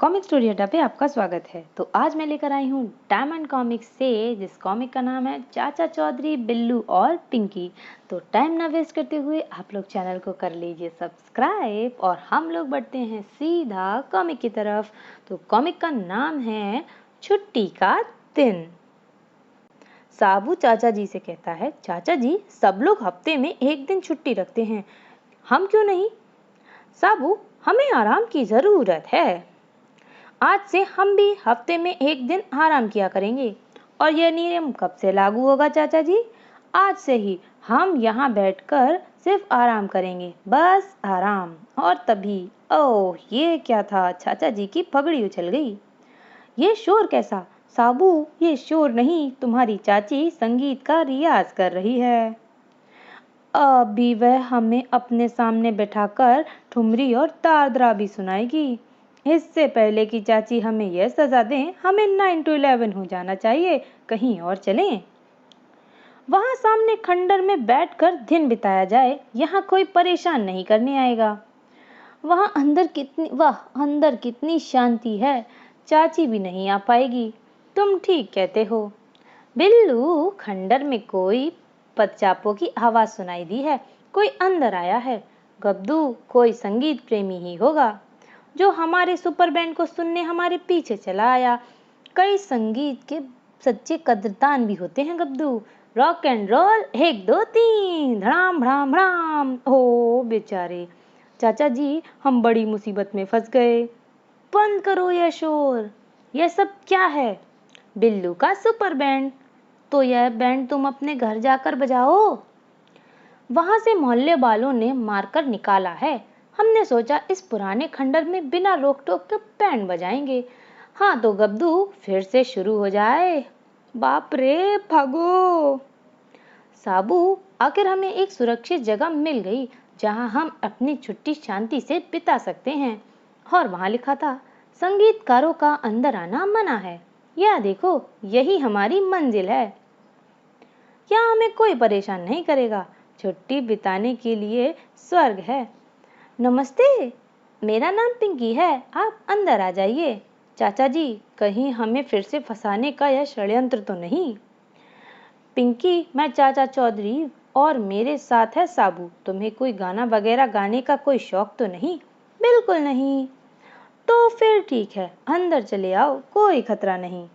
Comic story अड्डा पे आपका स्वागत है। तो आज मैं लेकर आई हूँ डायमंड कॉमिक्स से, जिस कॉमिक का नाम है चाचा चौधरी, बिल्लू और पिंकी। तो टाइम ना वेस्ट करते हुए आप लोग चैनल को कर लीजिए सब्सक्राइब और हम लोग बढ़ते हैं सीधा कॉमिक की तरफ। तो कॉमिक का नाम है छुट्टी का दिन। साबू चाचा जी से कहता है, चाचा जी सब लोग हफ्ते में एक दिन छुट्टी रखते हैं, हम क्यों नहीं? साबू, हमें आराम की जरूरत है। आज से हम भी हफ्ते में एक दिन आराम किया करेंगे। और यह नियम कब से लागू होगा चाचा जी? आज से ही हम यहाँ बैठकर सिर्फ आराम करेंगे, बस आराम। और तभी ओह, ये क्या था? चाचा जी की पगड़ी उछल गई। ये शोर कैसा? साबू, ये शोर नहीं, तुम्हारी चाची संगीत का रियाज कर रही है। अभी वह हमें अपने सामने बैठाकर ठुमरी और तारदरा भी सुनाएगी। इससे पहले कि चाची हमें यह सजा दें, हमें 9 to 11 हो जाना चाहिए। कहीं और चलें। वहां सामने खंडर में बैठकर दिन बिताया जाए, यहाँ कोई परेशान नहीं करने आएगा। वाह अंदर कितनी शांति है। चाची भी नहीं आ पाएगी। तुम ठीक कहते हो बिल्लू। खंडर में कोई पदचापों की आवाज सुनाई दी है। कोई अंदर आया है। गब्दू कोई संगीत प्रेमी ही होगा, जो हमारे सुपर बैंड को सुनने हमारे पीछे चला आया। कई संगीत के सच्चे कदरदान भी होते हैं गब्दू। रॉक एंड रोल 1 2 3 धड़ाम भड़ाम भड़ाम। ओ बेचारे चाचा जी, हम बड़ी मुसीबत में फंस गए। बंद करो यह शोर। यह सब क्या है? बिल्लू का सुपर बैंड। तो यह बैंड तुम अपने घर जाकर बजाओ। वहां से मोहल्ले वालों ने मारकर निकाला है। हमने सोचा इस पुराने खंडर में बिना रोक टोक के बैंड बजाएंगे। हाँ तो गब्दू, फिर से शुरू हो जाए। बाप रे, भागो। साबू, आखिर हमें एक सुरक्षित जगह मिल गई जहां हम अपनी छुट्टी शांति से बिता सकते हैं। और वहां लिखा था, संगीतकारों का अंदर आना मना है। यह देखो, यही हमारी मंजिल है। यहाँ हमें कोई परेशान नहीं करेगा। छुट्टी बिताने के लिए स्वर्ग है। नमस्ते, मेरा नाम पिंकी है, आप अंदर आ जाइए। चाचा जी, कहीं हमें फिर से फंसाने का यह षड्यंत्र तो नहीं? पिंकी, मैं चाचा चौधरी और मेरे साथ है साबू। तुम्हें कोई गाना वगैरह गाने का कोई शौक तो नहीं? बिल्कुल नहीं। तो फिर ठीक है, अंदर चले आओ, कोई खतरा नहीं।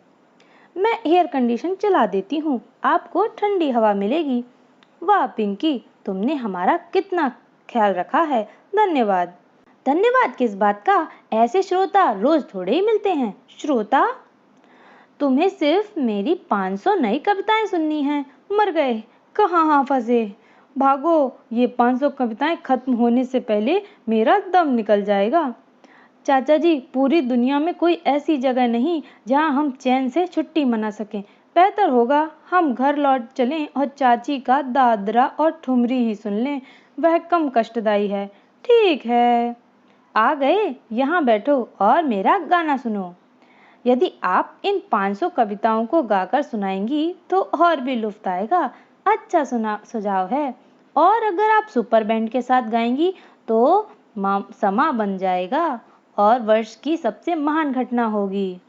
मैं एयर कंडीशन चला देती हूँ, आपको ठंडी हवा मिलेगी। वाह पिंकी, तुमने हमारा कितना ख्याल रखा है। धन्यवाद। धन्यवाद किस बात का? ऐसे श्रोता रोज थोड़े ही मिलते हैं। श्रोता? तुम्हें सिर्फ मेरी 500 नई कविताएं सुननी हैं। मर गए, कहाँ फंसे। भागो, ये 500 कविताएं खत्म होने से पहले मेरा दम निकल जाएगा। चाचा जी, पूरी दुनिया में कोई ऐसी जगह नहीं जहां हम चैन से छुट्टी मना सकें। बेहतर होगा हम घर लौट चलें और चाची का दादरा और ठुमरी ही सुन लें। वह कम कष्टदायी है। ठीक है, आ गए, यहाँ बैठो और मेरा गाना सुनो। यदि आप इन 500 कविताओं को गाकर सुनाएंगी तो और भी लुत्फ आएगा। अच्छा सुझाव है। और अगर आप सुपर बैंड के साथ गाएंगी तो समा बन जाएगा और वर्ष की सबसे महान घटना होगी।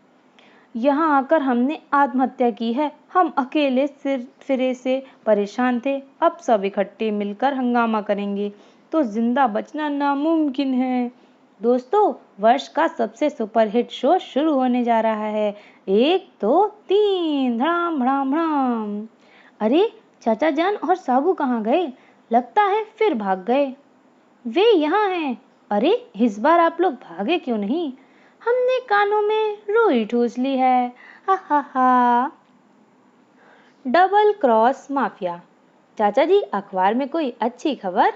यहाँ आकर हमने आत्महत्या की है। हम अकेले सिर फिरे से परेशान थे। अब सब इकट्ठे मिलकर हंगामा करेंगे तो जिंदा बचना नामुमकिन है। दोस्तों, वर्ष का सबसे सुपरहिट शो शुरू होने जा रहा है। 1 2 3 धड़ाम भड़ाम भड़ाम। अरे, चाचा जान और साबू कहाँ गए? लगता है फिर भाग गए। वे यहाँ हैं। अरे, इस बार आप लोग भागे क्यों नहीं? हमने कानों में रुई ठूस ली है। हा हा हा। Double cross mafia. चाचा जी, अखबार में कोई अच्छी खबर?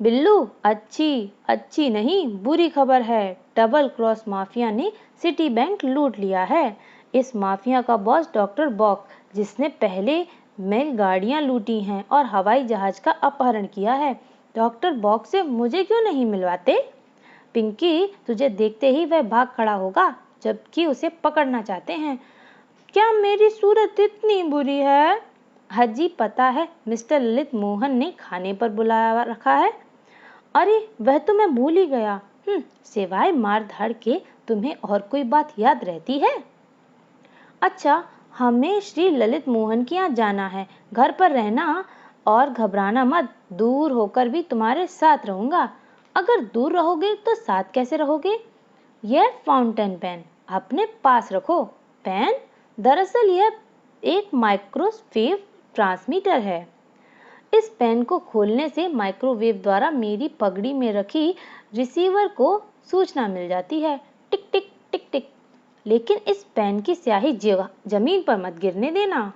बिल्लू, अच्छी नहीं, बुरी खबर है। डबल क्रॉस माफिया ने सिटी बैंक लूट लिया है। इस माफिया का बॉस डॉक्टर बॉक, जिसने पहले मेल गाड़ियां लूटी हैं और हवाई जहाज का अपहरण किया है। डॉक्टर बॉक से मुझे क्यों नहीं मिलवाते? पिंकी, तुझे देखते ही वह भाग खड़ा होगा, जबकि उसे पकड़ना चाहते हैं। क्या मेरी सूरत इतनी बुरी है? हाजी, पता है, मिस्टर ललित मोहन ने खाने पर बुलाया रखा है। अरे, वह तो मैं भूल ही गया। सिवाय मार धाड़ के तुम्हें और कोई बात याद रहती है? अच्छा, हमें श्री ललित मोहन के यहाँ जाना है। घर पर रहना और घबराना मत, दूर होकर भी तुम्हारे साथ रहूंगा। अगर दूर रहोगे तो साथ कैसे रहोगे? यह फाउंटेन पेन अपने पास रखो। पेन? दरअसल यह एक माइक्रोवेव ट्रांसमीटर है। इस पेन को खोलने से माइक्रोवेव द्वारा मेरी पगड़ी में रखी रिसीवर को सूचना मिल जाती है। टिक टिक टिक टिक। लेकिन इस पेन की स्याही जमीन पर मत गिरने देना।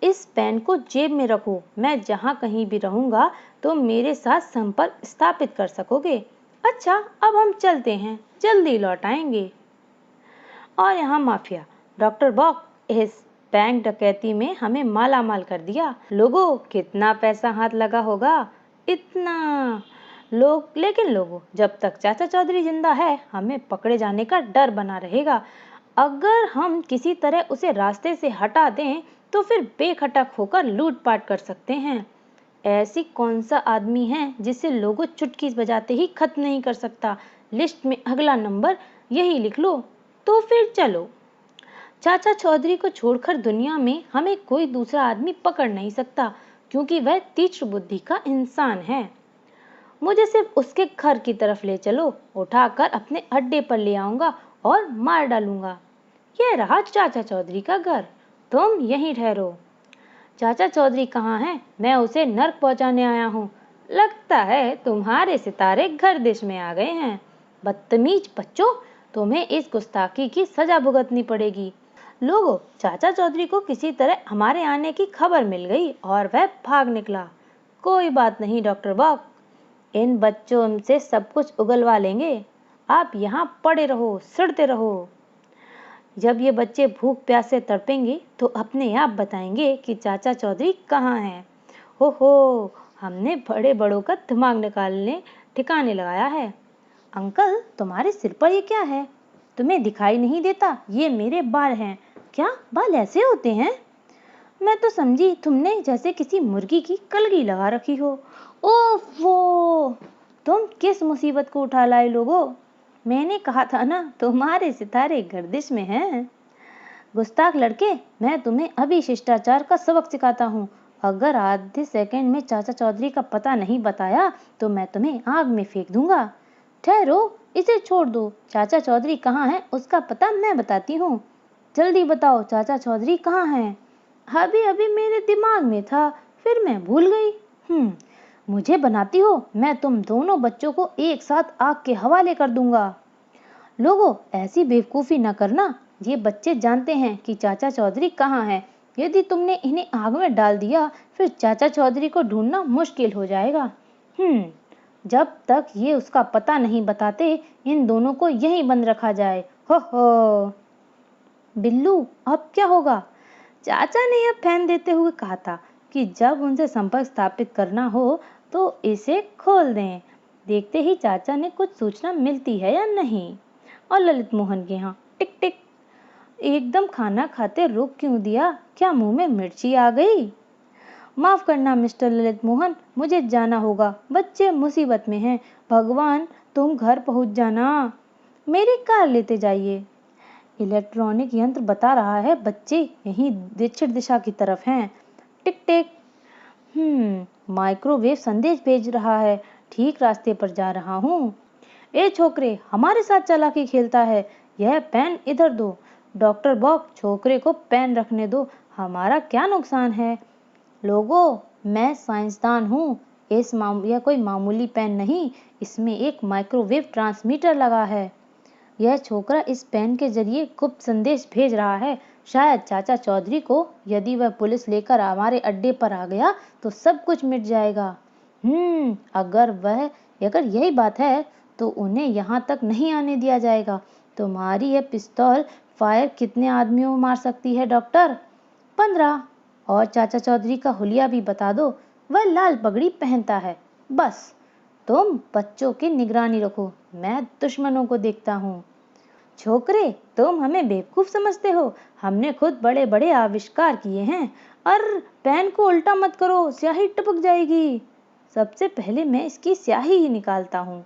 इस पेन को जेब में रखो। मैं जहाँ कहीं भी रहूंगा तो मेरे साथ संपर्क स्थापित कर सकोगे। अच्छा, अब हम चलते हैं, जल्दी लौट आएंगे। और यहाँ माफिया डॉक्टर बॉक इस बैंक डकैती में हमें माला माल कर दिया। लोगों, कितना पैसा हाथ लगा होगा? इतना। लेकिन लोगों, जब तक चाचा चौधरी जिंदा है हमें पकड़े जाने का डर बना रहेगा। अगर हम किसी तरह उसे रास्ते से हटा दें तो फिर बेखटक होकर लूटपाट कर सकते हैं। ऐसी कौन सा आदमी है जिसे लोगों चुटकी बजाते ही खत्म नहीं कर सकता? लिस्ट में अगला नंबर यही लिख लो। तो फिर चलो। चाचा चौधरी को छोड़कर दुनिया में हमें कोई दूसरा आदमी पकड़ नहीं सकता, क्योंकि वह तीक्ष्ण बुद्धि का इंसान है। मुझे सिर्फ उसके घर की तरफ ले चलो, उठाकर अपने अड्डे पर ले आऊंगा और मार डालूंगा। यह रहा चाचा चौधरी का घर, तुम यहीं ठहरो। चाचा चौधरी कहाँ है? मैं उसे नर्क पहुंचाने आया हूँ। लगता है तुम्हारे सितारे गर्दिश में आ गए हैं। बदतमीज बच्चों, तुम्हें इस गुस्ताखी की सजा भुगतनी पड़ेगी। लोगों, चाचा चौधरी को किसी तरह हमारे आने की खबर मिल गई और वह भाग निकला। कोई बात नहीं डॉक्टर बॉक, इन बच्चों से सब कुछ उगलवा लेंगे। आप यहाँ पड़े रहो, सड़ते रहो। जब ये बच्चे भूख प्यास से तड़पेंगे तो अपने आप बताएंगे कि चाचा चौधरी कहाँ हैं। हो, हमने बड़े बड़ों का दिमाग निकालने ठिकाने लगाया है। अंकल, तुम्हारे सिर पर ये क्या है? तुम्हें दिखाई नहीं देता? ये मेरे बाल हैं। क्या बाल ऐसे होते हैं? मैं तो समझी तुमने जैसे किसी मुर्गी की कलगी लगा रखी हो। ओफो, तुम किस मुसीबत को उठा लाए लोगों? मैंने कहा था ना, तुम्हारे सितारे गर्दिश में हैं। गुस्ताख लड़के, मैं तुम्हें अभी शिष्टाचार का सबक सिखाता हूँ। अगर आधे सेकंड में चाचा चौधरी का पता नहीं बताया तो मैं तुम्हें आग में फेंक दूंगा। ठहरो, इसे छोड़ दो। चाचा चौधरी कहाँ है उसका पता मैं बताती हूँ। जल्दी बताओ, चाचा चौधरी कहाँ हैं? अभी अभी मेरे दिमाग में था, फिर मैं भूल गई। मुझे बनाती हो? मैं तुम दोनों बच्चों को एक साथ आग के हवाले कर दूंगा। लोगों, ऐसी बेवकूफ़ी न करना। ये बच्चे जानते हैं कि चाचा चौधरी कहाँ हैं। यदि तुमने इन्हें आग में डाल दिया फिर चाचा चौधरी को ढूंढना मुश्किल हो जाएगा। जब तक ये उसका पता नहीं बताते इन दोनों को यहीं बंद रखा जाए। हो बिल्लू, अब क्या होगा? चाचा ने यह फैन देते हुए कहा था कि जब उनसे संपर्क स्थापित करना हो तो इसे खोल दें। देखते ही चाचा ने कुछ सूचना मिलती है या नहीं। और ललित मोहन के यहाँ टिक टिक। एकदम खाना खाते रोक क्यों दिया? क्या मुंह में मिर्ची आ गई? माफ करना मिस्टर ललित मोहन, मुझे जाना होगा। बच्चे मुसीबत में हैं। भगवान, तुम घर पहुंच जाना। मेरी कार लेते जाइए। इलेक्ट्रॉनिक यंत्र बता रहा है बच्चे यहीं दक्षिण दिशा की तरफ हैं। टिक टिक। माइक्रोवेव संदेश भेज रहा है। ठीक रास्ते पर जा रहा हूँ। ए छोकरे, हमारे साथ चालाकी खेलता है। यह पेन इधर दो। डॉक्टर बॉक, छोकरे को पेन रखने दो, हमारा क्या नुकसान है? लोगों, मैं साइंसदान हूँ। यह कोई मामूली पेन नहीं, इसमें एक माइक्रोवेव ट्रांसमीटर लगा है। यह छोकरा इस पेन के जरिए गुप्त संदेश भेज रहा है, शायद चाचा चौधरी को। यदि वह पुलिस लेकर हमारे अड्डे पर आ गया तो सब कुछ मिट जाएगा। अगर यही बात है तो उन्हें यहाँ तक नहीं आने दिया जाएगा। तुम्हारी यह पिस्तौल फायर कितने आदमियों को मार सकती है डॉक्टर? 15। और चाचा चौधरी का हुलिया भी बता दो, वह लाल पगड़ी पहनता है। बस, तुम बच्चों की निगरानी रखो, मैं दुश्मनों को देखता हूँ। छोकरे, तुम हमें बेवकूफ समझते हो? हमने खुद बड़े बड़े आविष्कार किए हैं। पेन को उल्टा मत करो, स्याही टपक जाएगी। सबसे पहले मैं इसकी स्याही ही निकालता हूँ।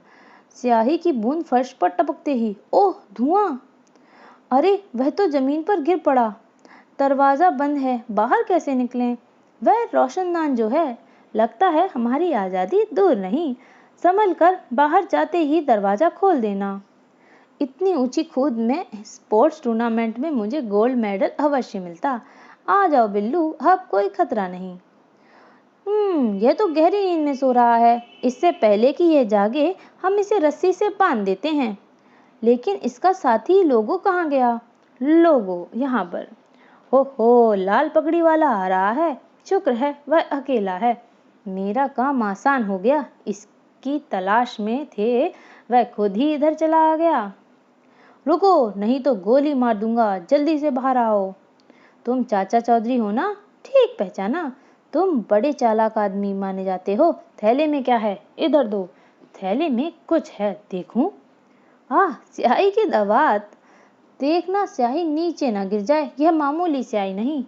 स्याही की बूंद फर्श पर टपकते ही ओह धुआं! अरे वह तो जमीन पर गिर पड़ा। दरवाजा बंद है, बाहर कैसे निकलें? वह रोशनदान जो है, लगता है हमारी आजादी दूर नहीं। संभल कर बाहर जाते ही दरवाजा खोल देना। इतनी ऊंची कूद में स्पोर्ट्स टूर्नामेंट में मुझे गोल्ड मेडल अवश्य मिलता। आ जाओ बिल्लू, अब कोई खतरा नहीं। यह तो गहरी नींद में सो रहा है। इससे पहले कि यह जागे, हम इसे रस्सी से बांध देते हैं। लेकिन इसका साथी लोगो कहाँ गया? लोगो यहाँ पर। हो, लाल पगड़ी वाला आ रहा है। शुक्र है वह अकेला है। मेरा काम आसान हो गया। इसकी तलाश में थे, वह खुद ही इधर चला आ गया। रुको, नहीं तो गोली मार दूंगा। जल्दी से बाहर आओ। तुम चाचा चौधरी हो ना? ठीक पहचाना। तुम बड़े चालाक आदमी माने जाते हो। थैले में क्या है? इधर दो। थैले में कुछ है, देखूं? स्याही की दवात। देखना स्याही नीचे ना गिर जाए। यह मामूली स्याही नहीं।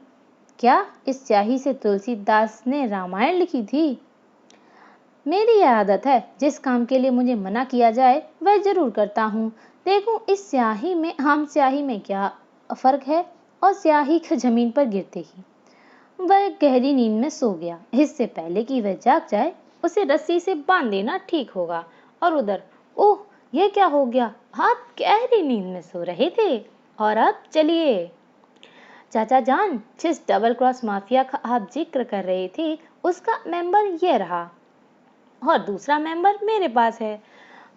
क्या इस स्याही से तुलसीदास ने रामायण लिखी थी? मेरी यह आदत है, जिस काम के लिए मुझे मना किया जाए वह जरूर करता हूँ। देखूं इस स्याही में आम स्याही में क्या फर्क है? और स्याही के जमीन पर गिरते ही वह गहरी नींद में सो गया। इससे पहले कि वह जाग जाए, उसे रस्सी से बांध देना ठीक होगा। और उधर, ओह यह क्या हो गया? आप गहरी नींद में सो रहे थे। और अब चलिए चाचा जान, जिस डबल क्रॉस माफिया का आप जिक्र कर रहे थे, उसका मेंबर ये रहा और दूसरा मेंबर मेरे पास है।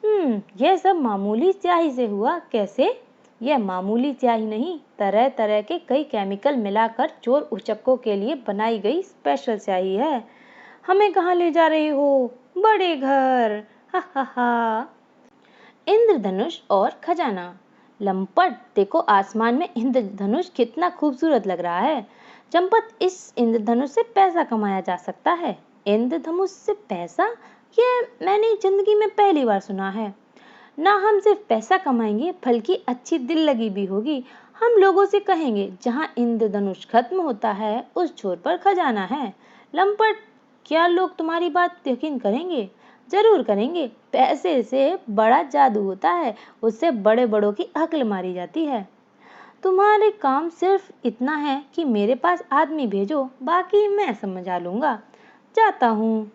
यह सब मामूली स्याही से हुआ। कैसे? यह मामूली स्याही नहीं, तरह तरह के कई केमिकल मिलाकर चोर उचक्कों के लिए बनाई गई स्पेशल स्याही है। हमें कहाँ ले जा रहे हो? बड़े घर। हा हा हा। इंद्रधनुष और खजाना। लंपट, देखो आसमान में इंद्रधनुष कितना खूबसूरत लग रहा है। चंपत, इस इंद्रधनुष से पैसा कमाया जा सकता है। इंद्रधनुष से पैसा? यह मैंने जिंदगी में पहली बार सुना है। ना हम सिर्फ पैसा कमाएंगे, बल्कि अच्छी दिल लगी भी होगी। हम लोगों से कहेंगे, जहाँ इंद्रधनुष खत्म होता है, उस छोर पर खजाना है। लंपट, क्या लोग तुम्हारी बात यकीन करेंगे? जरूर करेंगे। पैसे से बड़ा जादू होता है, उससे बड़े बड़ों की अक्ल मारी जाती है। तुम्हारे काम सिर्फ इतना है कि मेरे पास आदमी भेजो, बाकी मैं समझा लूंगा। जाता हूँ।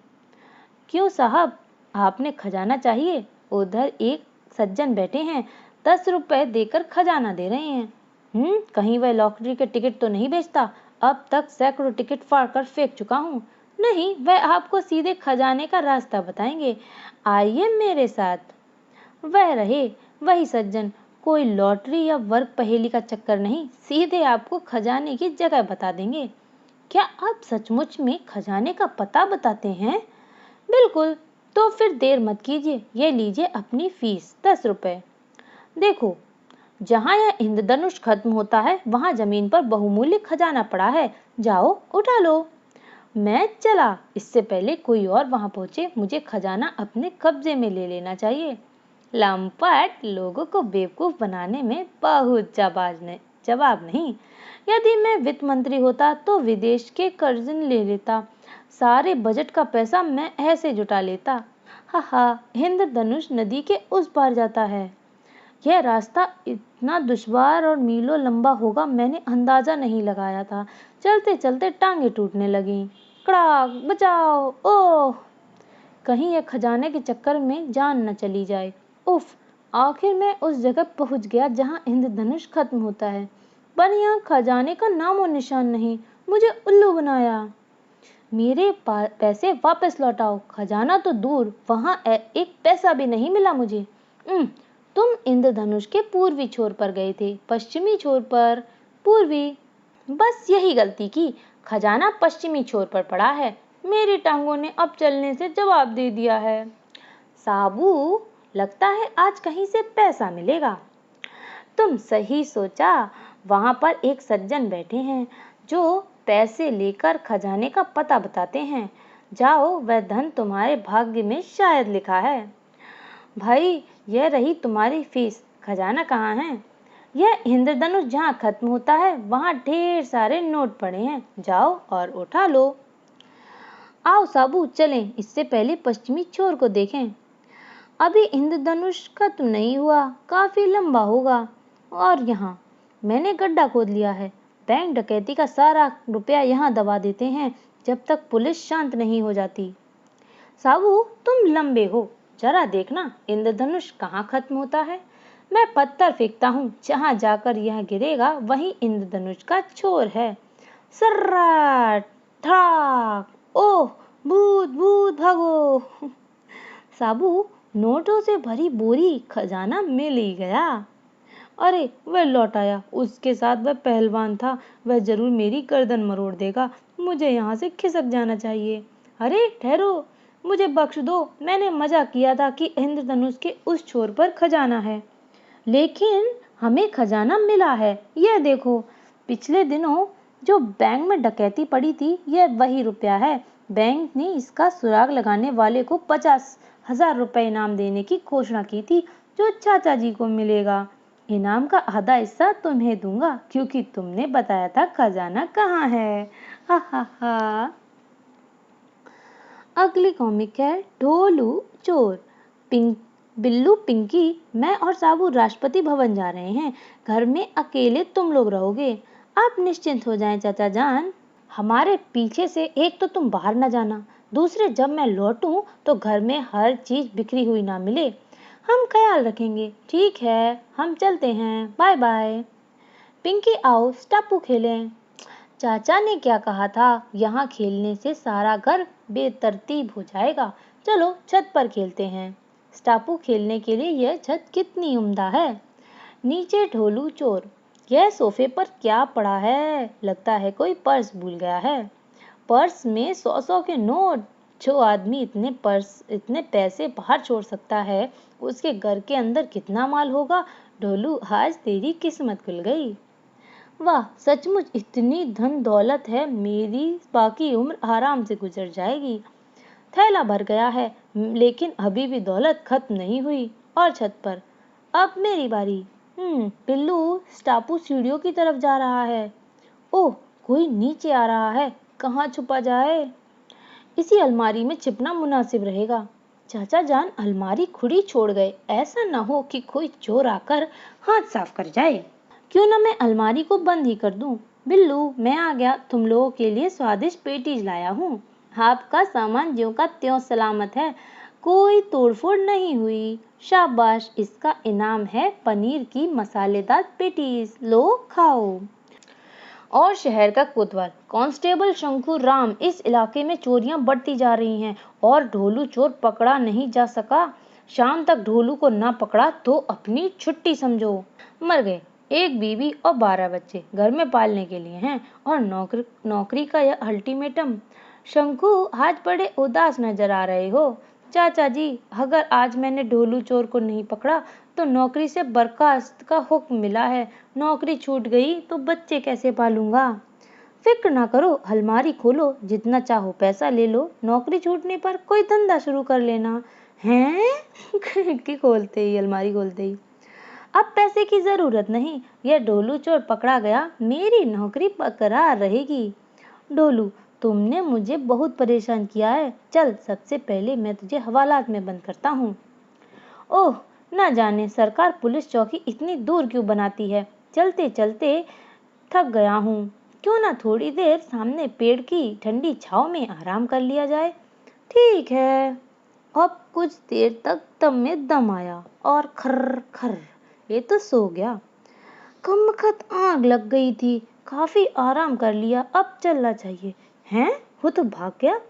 क्यों साहब, आपने खजाना चाहिए? उधर एक सज्जन बैठे हैं, 10 रुपए देकर खजाना दे रहे हैं। कहीं वह लॉटरी के टिकट तो नहीं बेचता? अब तक सैकड़ों टिकट फाड़ कर फेंक चुका हूँ। नहीं, वह आपको सीधे खजाने का रास्ता बताएंगे। आइए मेरे साथ। वह रहे वही सज्जन। कोई लॉटरी या वर्ग पहेली का चक्कर नहीं, सीधे आपको खजाने की जगह बता देंगे। क्या आप सचमुच में खजाने का पता बताते हैं? बिल्कुल। तो फिर देर मत कीजिए, ये लीजिए अपनी फीस, 10 रुपए। देखो, जहाँ यह इंद्रधनुष खत्म होता है, वहाँ जमीन पर बहुमूल्य खजाना पड़ा है। जाओ उठा लो। मैं चला। इससे पहले कोई और वहाँ पहुँचे, मुझे खजाना अपने कब्जे में ले लेना चाहिए। लंपट, लोगों को बेवकूफ बनाने में बहुत जवाब नहीं। यदि मैं वित्त मंत्री होता तो विदेश के कर्ज ले लेता। सारे बजट का पैसा मैं ऐसे जुटा लेता। इंद्रधनुष नदी के उस पार जाता है। यह रास्ता इतना दुश्वार और मीलों लंबा होगा, मैंने अंदाजा नहीं लगाया था। चलते चलते टांगे टूटने लगी। कड़ाक, बचाओ! ओह, कहीं यह खजाने के चक्कर में जान न चली जाए। उफ, आखिर मैं उस जगह पहुंच गया जहां इंद्रधनुष खत्म होता है, पर यहाँ खजाने का नाम और निशान नहीं। मुझे उल्लू बनाया। मेरे पैसे वापस लौटाओ। खजाना तो दूर, वहां एक पैसा भी नहीं मिला मुझे। तुम इंद्रधनुष के पूर्वी छोर पर गए थे, पश्चिमी छोर पर। पूर्वी। बस यही गलती की। खजाना पश्चिमी छोर पर पड़ा है। मेरी टांगों ने अब चलने से जवाब दे दिया है। साबू, लगता है आज कहीं से पैसा मिलेगा। तुम सही सोचा। वहां पर एक सज्जन बैठे हैं जो पैसे लेकर खजाने का पता बताते हैं। जाओ, वह धन तुम्हारे भाग्य में शायद लिखा है। भाई, यह रही तुम्हारी फीस। खजाना कहाँ है? यह इंद्रधनुष जहाँ खत्म होता है, वहाँ ढेर सारे नोट पड़े हैं। जाओ और उठा लो। आओ साबू, चलें, इससे पहले पश्चिमी छोर को देखें। अभी इंद्रधनुष खत्म नहीं हुआ, काफी लंबा होगा। और यहाँ मैंने गड्ढा खोद लिया है, बैंक डकैती का सारा रुपया यहाँ दबा देते हैं जब तक पुलिस शांत नहीं हो जाती। साबू, तुम लंबे हो, जरा देखना इंद्रधनुष कहाँ खत्म होता है। मैं पत्थर फेंकता हूँ, जहाँ जाकर यह गिरेगा वहीं इंद्रधनुष का छोर है। सर्रा ठाक, ओह भूत भूत भागो। साबू, नोटों से भरी बोरी खजाना मिल ही गया। अरे वह लौट आया, उसके साथ वह पहलवान था, वह जरूर मेरी गर्दन मरोड़ देगा, मुझे यहाँ से खिसक जाना चाहिए। अरे ठहरो, मुझे बख्श दो, मैंने मजाक किया था कि इंद्रधनुष के उस छोर पर खजाना है। लेकिन हमें खजाना मिला है, यह देखो। पिछले दिनों जो बैंक में डकैती पड़ी थी, यह वही रुपया है। बैंक ने इसका सुराग लगाने वाले को 50,000 रुपए इनाम देने की घोषणा की थी, जो चाचा जी को मिलेगा। इनाम का आधा हिस्सा तुम्हें दूंगा, क्योंकि तुमने बताया था खजाना कहाँ है। हा हा हा। अगली कॉमिक है ढोलू चोर। बिल्लू, पिंकी, मैं और साबू राष्ट्रपति भवन जा रहे हैं। घर में अकेले तुम लोग रहोगे। आप निश्चिंत हो जाएं चाचा जान। हमारे पीछे से एक तो तुम बाहर न जाना, दूसरे जब मैं लौटूं तो घर में हर चीज बिखरी हुई ना मिले। हम ख्याल रखेंगे। ठीक है, हम चलते हैं, बाय बाय। पिंकी, आओ स्टापू खेलें। चाचा ने क्या कहा था, यहाँ खेलने से सारा घर बेतरतीब हो जाएगा। चलो छत पर खेलते हैं। स्टापू खेलने के लिए यह छत कितनी उम्दा है। नीचे ढोलू चोर, यह सोफे पर क्या पड़ा है, लगता है कोई पर्स भूल गया है। पर्स में 100-100 के नोट। जो आदमी इतने पैसे बाहर छोड़ सकता है, उसके घर के अंदर कितना माल होगा। ढोलू, आज तेरी किस्मत खुल गई। वाह, सचमुच इतनी धन दौलत है, मेरी बाकी उम्र आराम से गुजर जाएगी। थैला भर गया है, लेकिन अभी भी दौलत खत्म नहीं हुई। और छत पर अब मेरी बारी। बिल्लू, स्टापू सीढ़ियों की तरफ जा रहा है। ओह, कोई नीचे आ रहा है, कहाँ छुपा जाए। इसी अलमारी में छिपना मुनासिब रहेगा। चाचा जान अलमारी खुली छोड़ गए, ऐसा न हो कि कोई चोर आकर हाथ साफ कर जाए। क्यों न मैं अलमारी को बंद ही कर दूं। बिल्लू, मैं आ गया, तुम लोगों के लिए स्वादिष्ट पेटीज लाया हूँ। आपका सामान ज्यों का त्यों सलामत है, कोई तोड़फोड़ नहीं हुई। शाबाश, इसका इनाम है पनीर की मसालेदार पेटीज, लो खाओ। और शहर का कोतवाल कांस्टेबल शंकु राम, इस इलाके में चोरियां बढ़ती जा रही हैं और ढोलू चोर पकड़ा नहीं जा सका। शाम तक ढोलू को ना पकड़ा तो अपनी छुट्टी समझो। मर गए। एक बीवी और 12 बच्चे घर में पालने के लिए हैं, और नौकरी का यह अल्टीमेटम। शंकु, आज बड़े उदास नजर आ रहे हो। चाचा जी, अगर आज मैंने ढोलू चोर को नहीं पकड़ा तो नौकरी से बर्खास्त का हुक्म मिला है। नौकरी छूट गई तो बच्चे कैसे पालूंगा। फिक्र ना करो, अलमारी खोलो, जितना चाहो पैसा ले लो, नौकरी छूटने पर कोई धंधा शुरू कर लेना। हैं? खिड़की खोलते ही, अलमारी खोलते ही, अब पैसे की जरूरत नहीं, यह ढोलू चोर पकड़ा गया, मेरी नौकरी बरकरार रहेगी। ढोलू, तुमने मुझे बहुत परेशान किया है, चल सबसे पहले मैं तुझे हवालात में बंद करता हूँ। ओह, ना जाने सरकार पुलिस चौकी इतनी दूर क्यों बनाती है, चलते चलते थक गया हूँ। क्यों ना थोड़ी देर सामने पेड़ की ठंडी छांव में आराम कर लिया जाए। ठीक है। अब कुछ देर तक दम में दम आया और खर्र खर्र, ये तो सो गया। कमबख्त आग लग गई थी, काफी आराम कर लिया, अब चलना चाहिए। हैं, वो तो भाग गया।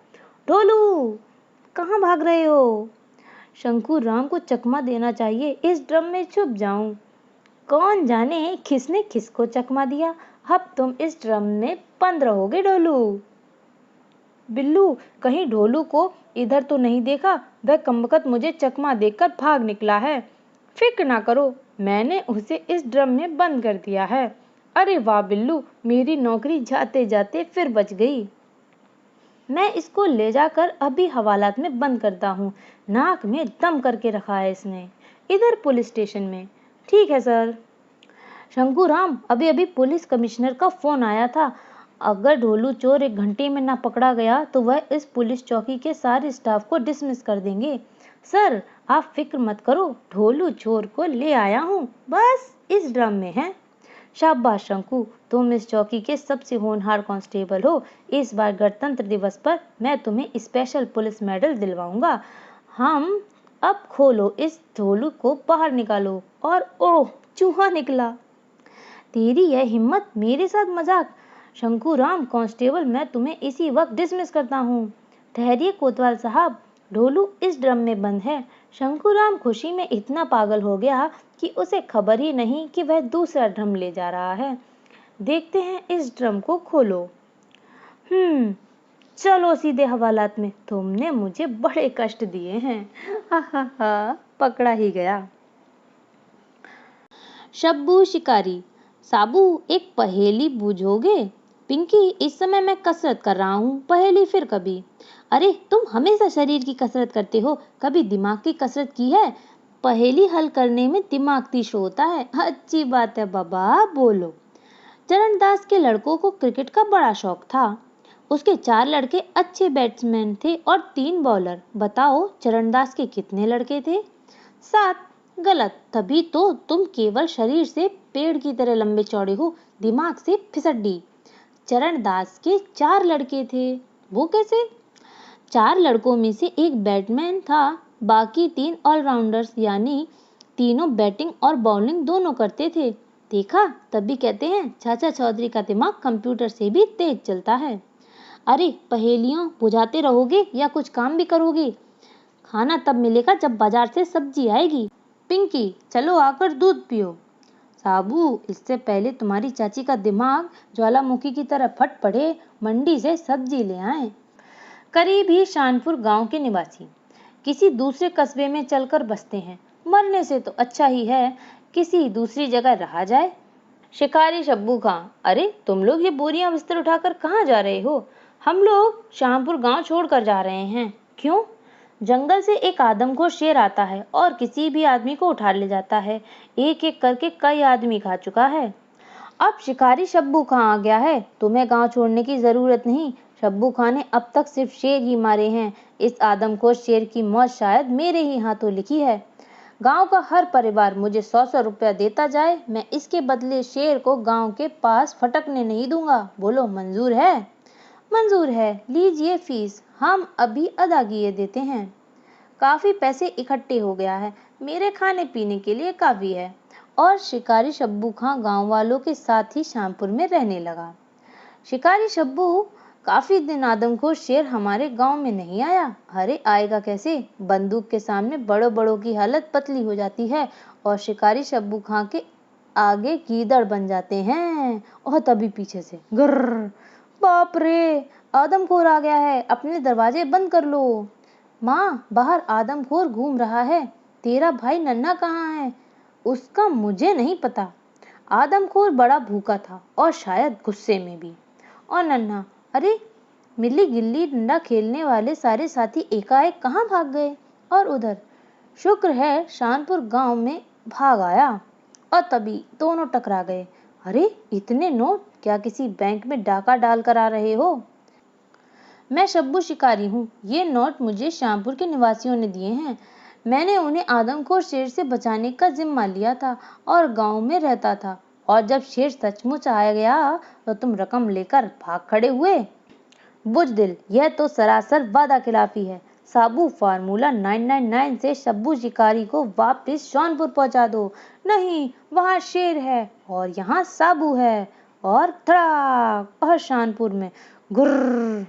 ढोलू, कहाँ भाग रहे हो। शंकु राम को चकमा देना चाहिए, इस ड्रम में छुप जाऊं। कौन जाने किसने किसको चकमा दिया, अब तुम इस ड्रम में बंद रहोगे ढोलू। बिल्लू, कहीं ढोलू को इधर तो नहीं देखा, वह कमबख्त मुझे चकमा देकर भाग निकला है। फिक्र ना करो, मैंने उसे इस ड्रम में बंद कर दिया है। अरे वाह बिल्लू, मेरी नौकरी जाते जाते फिर बच गई। मैं इसको ले जाकर अभी हवालात में बंद करता हूँ। नाक में दम करके रखा है इसने, इधर पुलिस स्टेशन में। ठीक है सर। शंकुराम, अभी अभी पुलिस कमिश्नर का फोन आया था। अगर ढोलू चोर 1 घंटे में ना पकड़ा गया तो वह इस पुलिस चौकी के सारे स्टाफ को डिसमिस कर देंगे। सर आप फिक्र मत करो, ढोलू चोर को ले आया हूँ, बस इस ड्रम में है। शाबाश शंकु, तुम इस चौकी के सबसे होनहार कांस्टेबल हो। इस बार गणतंत्र दिवस पर मैं तुम्हें स्पेशल पुलिस मेडल दिलवाऊंगा। हम अब खोलो इस ढोलू को, बाहर निकालो। और ओह, चूहा निकला। तेरी यह हिम्मत, मेरे साथ मजाक। शंकुराम कांस्टेबल, मैं तुम्हें इसी वक्त डिसमिस करता हूँ। ठहरिए कोतवाल साहब, ढोलू इस ड्रम में बंद है। शंकुराम खुशी में इतना पागल हो गया कि उसे खबर ही नहीं कि वह दूसरा ड्रम ले जा रहा है। देखते हैं, इस ड्रम को खोलो। चलो सीधे हवालात में, तुमने मुझे बड़े कष्ट दिए हैं। हा हा हा, पकड़ा ही गया। शब्बू शिकारी। साबू, एक पहेली बूझोगे? पिंकी, इस समय मैं कसरत कर रहा हूँ, पहेली फिर कभी। अरे तुम हमेशा शरीर की कसरत करते हो, कभी दिमाग की कसरत की है? पहेली हल करने में दिमाग तीज होता है। अच्छी बात है बाबा, बोलो। चरणदास के लड़कों को क्रिकेट का बड़ा शौक था। उसके 4 लड़के अच्छे बैट्समैन थे और 3 बॉलर। बताओ चरणदास के कितने लड़के थे? 7। गलत, तभी तो तुम केवल शरीर से पेड़ की तरह लंबे चौड़े हो, दिमाग से फिसड्डी। चरणदास के 4 लड़के थे। वो कैसे? 4 लड़कों में से एक बैट्समैन था, बाकी 3 ऑलराउंडर्स, यानी तीनों बैटिंग और बॉलिंग दोनों करते थे। देखा, तभी कहते हैं चाचा चौधरी का दिमाग कंप्यूटर से भी तेज चलता है। अरे पहेलियां बुझाते रहोगे या कुछ काम भी करोगे? खाना तब मिलेगा जब बाजार से सब्जी आएगी। पिंकी, चलो आकर दूध पियो। साबू, इससे पहले तुम्हारी चाची का दिमाग ज्वालामुखी की तरह फट पड़े, मंडी से सब्जी ले आए। करीब ही शानपुर गांव के निवासी किसी दूसरे कस्बे में चलकर बसते हैं। मरने से तो अच्छा ही है किसी दूसरी जगह रहा जाए। शिकारी शब्बू खां, अरे तुम लोग ये बोरियां बिस्तर उठाकर कहाँ जा रहे हो? हम लोग शाहपुर गांव छोड़कर जा रहे हैं। क्यों? जंगल से एक आदमखोर शेर आता है और किसी भी आदमी को उठा ले जाता है। एक एक करके कई आदमी खा चुका है। अब शिकारी शब्बू खां आ गया है, तुम्हें गांव छोड़ने की जरूरत नहीं। शब्बू खां ने अब तक सिर्फ शेर ही मारे हैं। इस आदमखोर शेर की मौत शायद मेरे ही हाथों लिखी है। गांव का हर परिवार मुझे 100-100 रुपया देता जाए, मैं इसके बदले शेर को गांव के पास फटकने नहीं दूंगा। बोलो मंजूर है? मंजूर है, लीजिए फीस, हम अभी अदा किए देते हैं। काफी पैसे इकट्ठे हो गया है, मेरे खाने पीने के लिए काफी है। और शिकारी शब्बू खां गांव वालों के साथ ही शामपुर में रहने लगा। शिकारी शब्बू, काफी दिन आदमखोर शेर हमारे गांव में नहीं आया। अरे आएगा कैसे? बंदूक के सामने बड़ों बड़ों की हालत पतली हो जाती है और शिकारी शब्बू खां के आगे गीदड़ बन जाते हैं। और तभी पीछे से गर्र, बाप रे, आदमखोर आ गया है, अपने दरवाजे बंद कर लो। माँ, बाहर आदमखोर घूम रहा है। तेरा भाई नन्हा कहाँ है? उसका मुझे नहीं पता। आदमखोर बड़ा भूखा था और शायद गुस्से में भी। और नन्हा, अरे मिली गिल्ली डंडा खेलने वाले सारे साथी एकाएक कहाँ भाग गए? और उधर शुक्र है शानपुर गांव में भाग आया। और तभी दोनों टकरा गए। अरे इतने नोट, क्या किसी बैंक में डाका डाल कर आ रहे हो? मैं शब्बू शिकारी हूँ, ये नोट मुझे श्यामपुर के निवासियों ने दिए हैं। मैंने उन्हें आदमखोर शेर से बचाने का जिम्मा लिया था और गांव में रहता था। और जब शेर सचमुच आ गया तो तुम रकम लेकर भाग खड़े हुए। बुजदिल, यह तो सरासर वादा खिलाफी है। साबू, फार्मूला 999 से शब्बू शिकारी को वापस जौनपुर पहुंचा दो। नहीं, वहाँ शेर है और यहाँ साबू है। और धड़ाक, और शानपुर में गुर्र,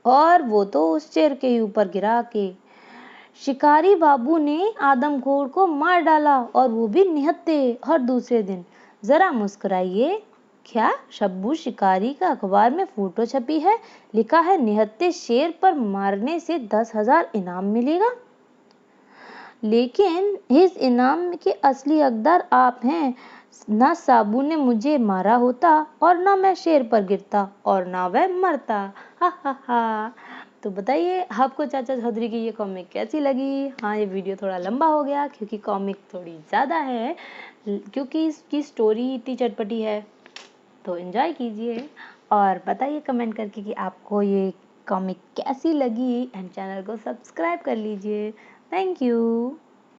और वो तो उस शेर के ऊपर गिरा के। शिकारी बाबू ने आदमखोर को मार डाला और वो भी निहत्थे। और दूसरे दिन, जरा मुस्कुराइए, क्या शब्बू शिकारी का अखबार में फोटो छपी है, लिखा है निहत्थे शेर पर मारने से 10,000 इनाम मिलेगा। लेकिन इस इनाम के असली हकदार आप हैं। ना साबू ने मुझे मारा होता और ना मैं शेर पर गिरता और ना वह मरता। हा हा हा। तो बताइए आपको चाचा चौधरी की ये कॉमिक कैसी लगी? हाँ, ये वीडियो थोड़ा लंबा हो गया क्योंकि कॉमिक थोड़ी ज़्यादा है, क्योंकि इसकी स्टोरी इतनी चटपटी है। तो एंजॉय कीजिए और बताइए कमेंट करके कि आपको ये कॉमिक कैसी लगी, एंड चैनल को सब्सक्राइब कर लीजिए। Thank you.